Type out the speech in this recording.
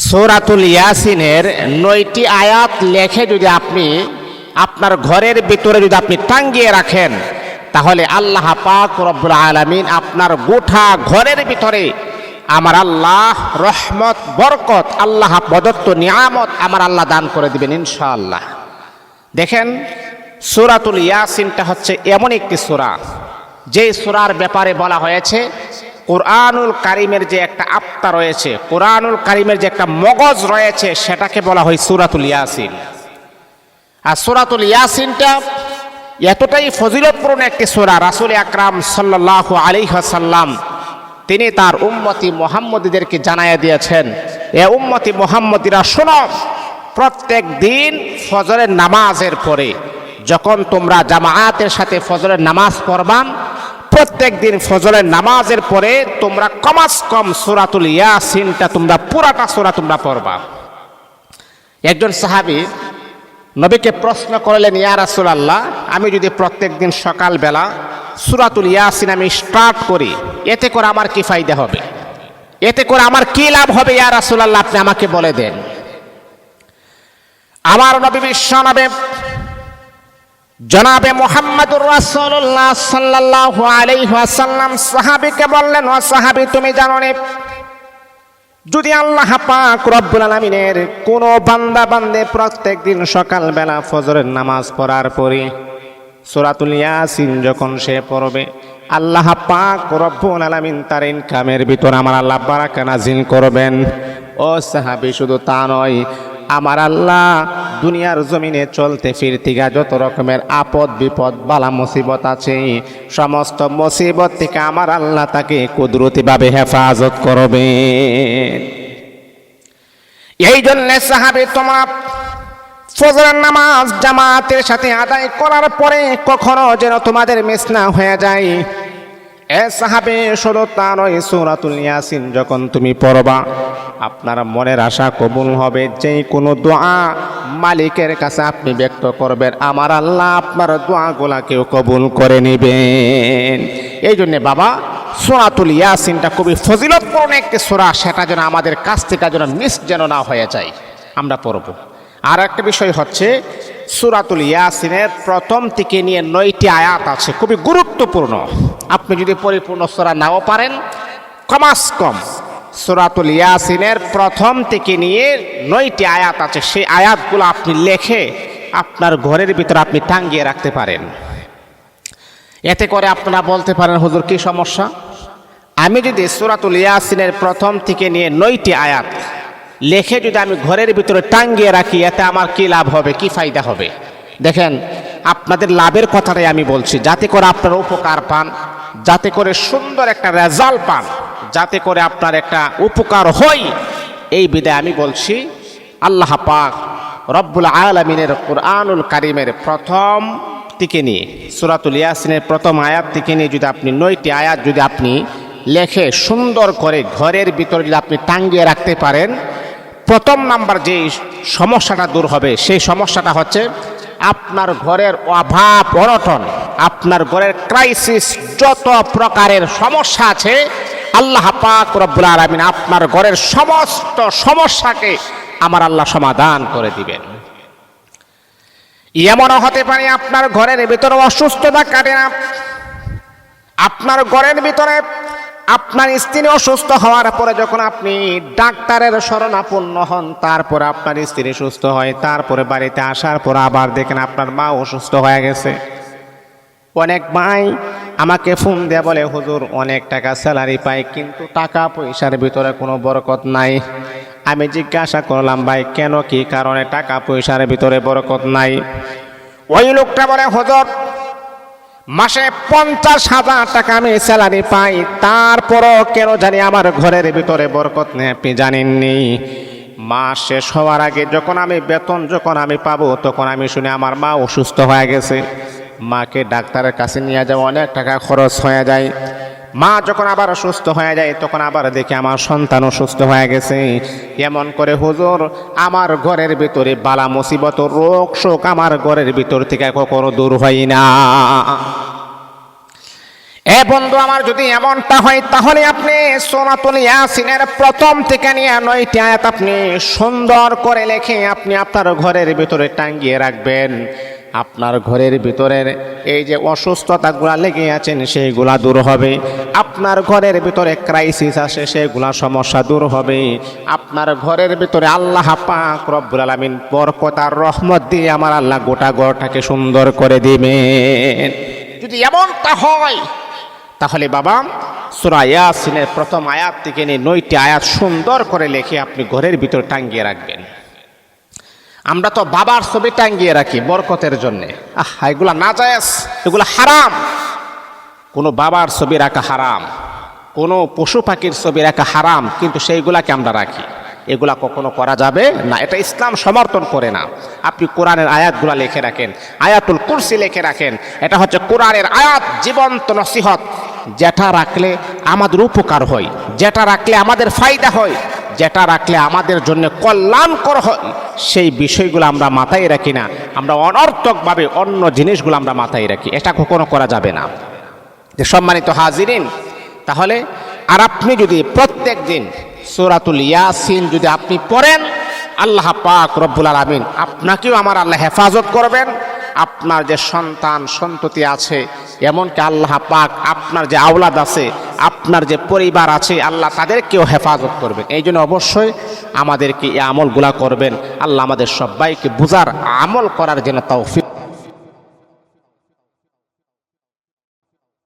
সূরাতুল ইয়াসিনের 9টি আয়াত লেখে যদি আপনি আপনার ঘরের ভিতরে যদি আপনি টাঙ্গিয়ে রাখেন, তাহলে আল্লাহ পাক রব্বুল আলামিন আপনার গোটা ঘরের ভিতরে আমার আল্লাহ রহমত বরকত আল্লাহ প্রদত্ত নিয়ামত আমার আল্লাহ দান করে দিবেন ইনশাআল্লাহ। দেখেন, সূরাতুল ইয়াসিনটা হচ্ছে এমন একটি সূরা, যেই সূরার ব্যাপারে বলা হয়েছে কোরআনুল কারীমের যে একটা আত্মা রয়েছে, কোরআনুল কারীমের যে একটা মগজ রয়েছে, সেটাকে বলা হয় সূরাতুল ইয়াসিন। আর সূরাতুল ইয়াসিনটা এতটাই ফজিলতপূর্ণ একটি সূরা, রাসূল আকরাম সাল্লাল্লাহু আলাইহি ওয়াসাল্লাম তিনি তার উম্মতি মুহাম্মদীদেরকে জানাইয়া দিয়েছেন, এ উম্মতি মুহাম্মদীরা শোনো, প্রত্যেক দিন ফজরের নামাজের পরে যখন তোমরা জামাআতের সাথে ফজরের নামাজ পড়বা, প্রত্যেক দিন ফজরের নামাজের পরে তোমরা কমাস কম সূরাতুল ইয়াসিনটা তোমরা পুরাটা সূরা তোমরা পড়বা। একজন সাহাবী নবীকে প্রশ্ন করলেন, ইয়া রাসূলুল্লাহ, আমি যদি প্রত্যেক দিন সকালবেলা সূরাতুল ইয়াসিন আমি স্টার্ট করি, এতে করে আমার কি ফায়দা হবে, এতে করে আমার কি লাভ হবে ইয়া রাসূলুল্লাহ, আপনি আমাকে বলে দেন। আমার নবী বিশ্বনবী জনাবে মুহাম্মদুর রাসূলুল্লাহ সাল্লাল্লাহু আলাইহি ওয়াসাল্লাম সাহাবীকে বললেন, ও সাহাবী, তুমি জানো না, যদি আল্লাহ পাক রব্বুল আলামিনের কোন বান্দা বান্দে প্রত্যেক দিন সকালবেলা ফজরের নামাজ পড়ার পরে সূরাতুল ইয়াসিন যখন সে পড়বে, আল্লাহ পাক রব্বুল আলামিন তার ইনকামের ভিতর আমার আল্লাহ বারাকা নাজিল করবেন। ও সাহাবী, শুধু তা নয়, আমার আল্লাহ দুনিয়ার জমিনে চলতে ফিরতে যত রকমের আপদ বিপদ বালা মুসিবত আছে, সমস্ত মুসিবত থেকে আমার আল্লাহ তাকে কুদরতিভাবে হেফাজত করবেন। এই জন্য সাহাবী, তোমরা ফজরের নামাজ জামাতের সাথে আদায় করার পরে কখনো যেন তোমাদের মিস না হয়ে যায়। এ সাহাবী, শুধু তা নয়, সূরাতুল ইয়াসিন যখন তুমি পড়বা, আপনার মনের আশা কবুল হবে। যেই কোনো দোয়া মালিকের কাছে আপনি ব্যক্ত করবেন, আমার আল্লাহ আপনার দোয়াগুলাকেও কবুল করে নেবেন। এই জন্যে বাবা, সূরাতুল ইয়াসিনটা খুবই ফজিলতপূর্ণ একটি সূরা, সেটা যেন আমাদের কাছ থেকে যেন মিস যেন না হয়ে যায়, আমরা পড়ব। আর একটা বিষয় হচ্ছে, সূরাতুল ইয়াসিনের প্রথম থেকে নিয়ে 9টি আয়াত আছে, খুবই গুরুত্বপূর্ণ। আপনি যদি পরিপূর্ণ সূরা নাও পারেন, কমাস কম সূরাতুল ইয়াসিনের প্রথম থেকে নিয়ে 9টি আয়াত আছে, সেই আয়াতগুলো আপনি লিখে আপনার ঘরের ভিতরে আপনি টাঙ্গিয়ে রাখতে পারেন। এতে করে আপনারা বলতে পারেন, হুজুর কি সমস্যা, আমি যদি সূরাতুল ইয়াসিনের প্রথম থেকে নিয়ে 9টি আয়াত লিখে যদি আমি ঘরের ভিতরে টাঙ্গিয়ে রাখি, এতে আমার কি লাভ হবে, কি ফায়দা হবে? দেখেন, আপনাদের লাভের কথাটাই আমি বলছি, যাতে করে আপনারা উপকার পান, যাতে করে সুন্দর একটা রেজাল্ট পান, যাতে করে আপনার একটা উপকার হয়, এই বিধায় আমি বলছি। আল্লাহ পাক রব্বুল আলামিনের কোরআনুল কারীমের প্রথম থেকে নিয়ে সূরাতুল ইয়াসিনের প্রথম আয়াত থেকে নিয়ে যদি আপনি 9টি আয়াত যদি আপনি লেখে সুন্দর করে ঘরের ভিতরে যদি আপনি টাঙ্গিয়ে রাখতে পারেন, প্রথম নাম্বার যে সমস্যাটা দূর হবে, সেই সমস্যাটা হচ্ছে আপনার ঘরের অভাব অনটন, আপনার ঘরের ক্রাইসিস, যত প্রকারের সমস্যা আছে, আল্লাহ পাক রব্বুল আলামিন আপনার ঘরের সমস্ত সমস্যাকে আমার আল্লাহ সমাধান করে দিবেন। এমনও হতে পারে আপনার ঘরের ভিতরে অসুস্থতা কাটে না, আপনার ঘরের ভিতরে আপনার স্ত্রী অসুস্থ হওয়ার পরে যখন আপনি ডাক্তারের শরণাপন্ন হন, তারপরে আপনার স্ত্রী সুস্থ হয়, তারপরে বাড়িতে আসার পর আবার দেখেন আপনার মা অসুস্থ হয়ে গেছে। অনেক ভাই আমাকে ফোন দিয়ে বলে, হুজুর অনেক টাকা স্যালারি পাই, কিন্তু টাকা পয়সার ভিতরে কোনো বরকত নাই। আমি জিজ্ঞাসা করলাম, ভাই কেন, কি কারণে টাকা পয়সার ভিতরে বরকত নাই? ওই লোকটা বলে, হুজুর মাসে 50,000 টাকা আমি স্যালারি পাই, তারপরও কেন জানি আমার ঘরের ভিতরে বরকত নেই। আপনি জানেননি, মাস শেষ হওয়ার আগে যখন আমি বেতন যখন আমি পাবো, তখন আমি শুনি আমার মা অসুস্থ হয়ে গেছে। মাকে ডাক্তারের কাছে নিয়ে যাওয়া অনেক টাকা খরচ হয়ে যায়। মা যখন আবার অসুস্থ হয়ে যায়, তখন আবার দেখি আমার সন্তান অসুস্থ হয়ে গেছে। এমন করে হুজুর আমার ঘরের ভিতরে বালা মুসিবত রোগ শোক আমার ঘরের ভিতর থেকে কখনো দূর হয় না। এ বন্ধু আমার, যদি এমনটা হয় তাহলে আপনি সূরাতুল ইয়াসিনের প্রথম থেকে নিয়ে 9টি আয়াত আপনি সুন্দর করে লিখে আপনি আপনার ঘরের ভিতরে টাঙ্গিয়ে রাখবেন। আপনার ঘরের ভিতরের এই যে অসুস্থতাগুলা লেগে আছেন সেইগুলা দূর হবে। আপনার ঘরের ভিতরে ক্রাইসিস আসে সেগুলা সমস্যা দূর হবে। আপনার ঘরের ভিতরে আল্লাহ পাক রব্বুল আলামিন বরকত আর রহমত দিয়ে আমার আল্লাহ গোটা ঘরটাকে সুন্দর করে দিবেন। যদি এমনটা হয় তাহলে বাবা সূরা ইয়াসিনের প্রথম আয়াত থেকে নিয়ে 9টি আয়াত সুন্দর করে লিখে আপনি ঘরের ভিতর টাঙ্গিয়ে রাখবেন। আমরা তো বাবার ছবি টাঙ্গিয়ে রাখি বরকতের জন্যে। এগুলা নাজায়েজ, এগুলা হারাম। কোনো বাবার ছবি রাখা হারাম, কোনো পশু পাখির ছবি রাখা হারাম, কিন্তু সেইগুলাকে আমরা রাখি। এগুলা কখনো করা যাবে না, এটা ইসলাম সমর্থন করে না। আপনি কোরআনের আয়াতগুলা লিখে রাখেন, আয়াতুল কুরসি লিখে রাখেন। এটা হচ্ছে কোরআনের আয়াত, জীবন্ত নসিহত। যেটা রাখলে আমাদের উপকার হয়, যেটা রাখলে আমাদের ফায়দা হয়, যেটা রাখলে আমাদের জন্য কল্যাণকর হয়, সেই বিষয়গুলো আমরা মাথায় রাখি না। আমরা অনর্থকভাবে অন্য জিনিসগুলো আমরা মাথায় রাখি। এটা কখনো করা যাবে না। যে সম্মানিত হাজিরিন, তাহলে আর আপনি যদি প্রত্যেক দিন সূরাতুল ইয়াসিন যদি আপনি পড়েন, আল্লাহ পাক রব্বুল আলামিন আপনাকেও আমার আল্লাহ হেফাজত করবেন। আপনার যে সন্তান সন্ততি আছে, এমনকি আল্লাহ পাক আপনার যে আওলাদ আছে, আপনার যে পরিবার আছে, আল্লাহ তাদেরকেও হেফাজত করবেন। এই জন্য অবশ্যই আমাদেরকে এই আমলগুলা করবেন। আল্লাহ আমাদের সবাইকে বুঝার আমল করার জন্য তৌফিক